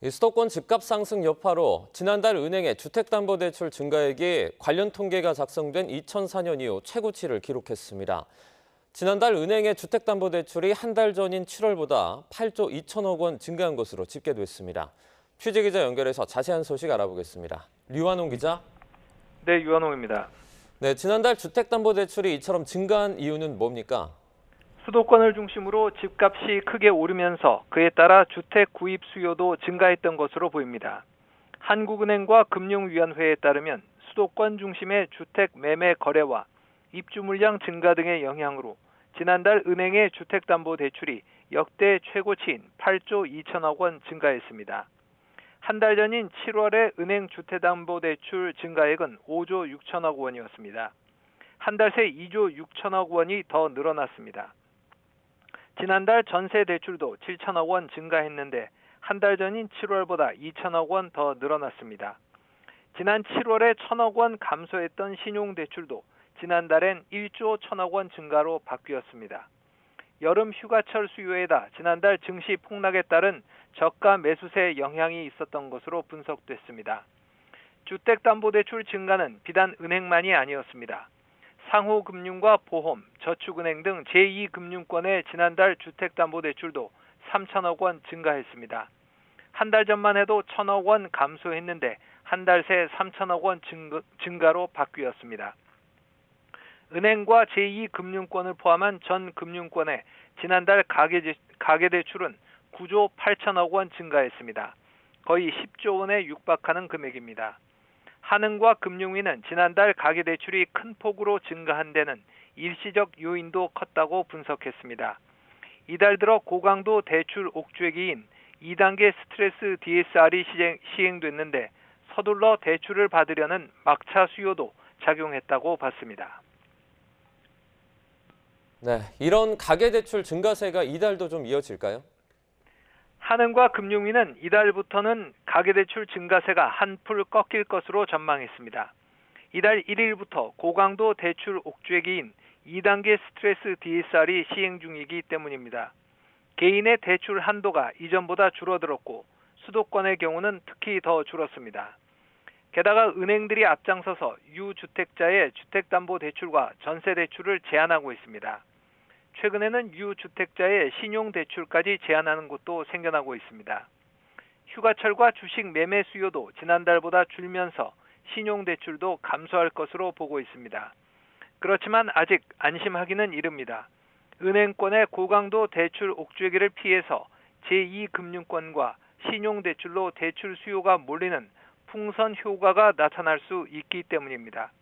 이 수도권 집값 상승 여파로 지난달 은행의 주택담보대출 증가액이 관련 통계가 작성된 2004년 이후 최고치를 기록했습니다. 지난달 은행의 주택담보대출이 한 달 전인 7월보다 8조 2천억 원 증가한 것으로 집계됐습니다. 취재기자 연결해서 자세한 소식 알아보겠습니다. 류한홍 기자. 네, 유한홍입니다. 네, 지난달 주택담보대출이 이처럼 증가한 이유는 뭡니까? 수도권을 중심으로 집값이 크게 오르면서 그에 따라 주택 구입 수요도 증가했던 것으로 보입니다. 한국은행과 금융위원회에 따르면 수도권 중심의 주택 매매 거래와 입주 물량 증가 등의 영향으로 지난달 은행의 주택담보대출이 역대 최고치인 8조 2천억 원 증가했습니다. 한 달 전인 7월의 은행 주택담보대출 증가액은 5조 6천억 원이었습니다. 한 달 새 2조 6천억 원이 더 늘어났습니다. 지난달 전세 대출도 7천억 원 증가했는데 한 달 전인 7월보다 2천억 원 더 늘어났습니다. 지난 7월에 1천억 원 감소했던 신용대출도 지난달엔 1조 1천억 원 증가로 바뀌었습니다. 여름 휴가철 수요에다 지난달 증시 폭락에 따른 저가 매수세 영향이 있었던 것으로 분석됐습니다. 주택담보대출 증가는 비단 은행만이 아니었습니다. 상호금융과 보험, 저축은행 등 제2금융권의 지난달 주택담보대출도 3천억 원 증가했습니다. 한 달 전만 해도 1천억 원 감소했는데 한 달 새 3천억 원 증가로 바뀌었습니다. 은행과 제2금융권을 포함한 전 금융권의 지난달 가계대출은 9조 8천억 원 증가했습니다. 거의 10조 원에 육박하는 금액입니다. 한은과 금융위는 지난달 가계대출이 큰 폭으로 증가한 데는 일시적 요인도 컸다고 분석했습니다. 이달 들어 고강도 대출 옥죄기인 2단계 스트레스 DSR이 시행됐는데 서둘러 대출을 받으려는 막차 수요도 작용했다고 봤습니다. 네, 이런 가계대출 증가세가 이달도 좀 이어질까요? 한은과 금융위는 이달부터는 가계대출 증가세가 한풀 꺾일 것으로 전망했습니다. 이달 1일부터 고강도 대출 옥죄기인 2단계 스트레스 DSR이 시행 중이기 때문입니다. 개인의 대출 한도가 이전보다 줄어들었고 수도권의 경우는 특히 더 줄었습니다. 게다가 은행들이 앞장서서 유주택자의 주택담보대출과 전세대출을 제한하고 있습니다. 최근에는 유주택자의 신용대출까지 제한하는 곳도 생겨나고 있습니다. 휴가철과 주식 매매 수요도 지난달보다 줄면서 신용대출도 감소할 것으로 보고 있습니다. 그렇지만 아직 안심하기는 이릅니다. 은행권의 고강도 대출 옥죄기를 피해서 제2금융권과 신용대출로 대출 수요가 몰리는 풍선 효과가 나타날 수 있기 때문입니다.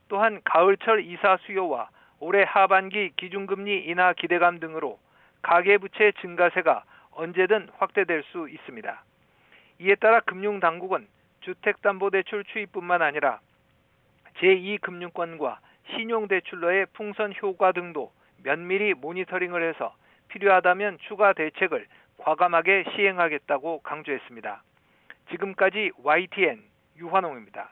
또한 가을철 이사 수요와 올해 하반기 기준금리 인하 기대감 등으로 가계부채 증가세가 언제든 확대될 수 있습니다. 이에 따라 금융당국은 주택담보대출 추이뿐만 아니라 제2금융권과 신용대출로의 풍선 효과 등도 면밀히 모니터링을 해서 필요하다면 추가 대책을 과감하게 시행하겠다고 강조했습니다. 지금까지 YTN 유한홍입니다.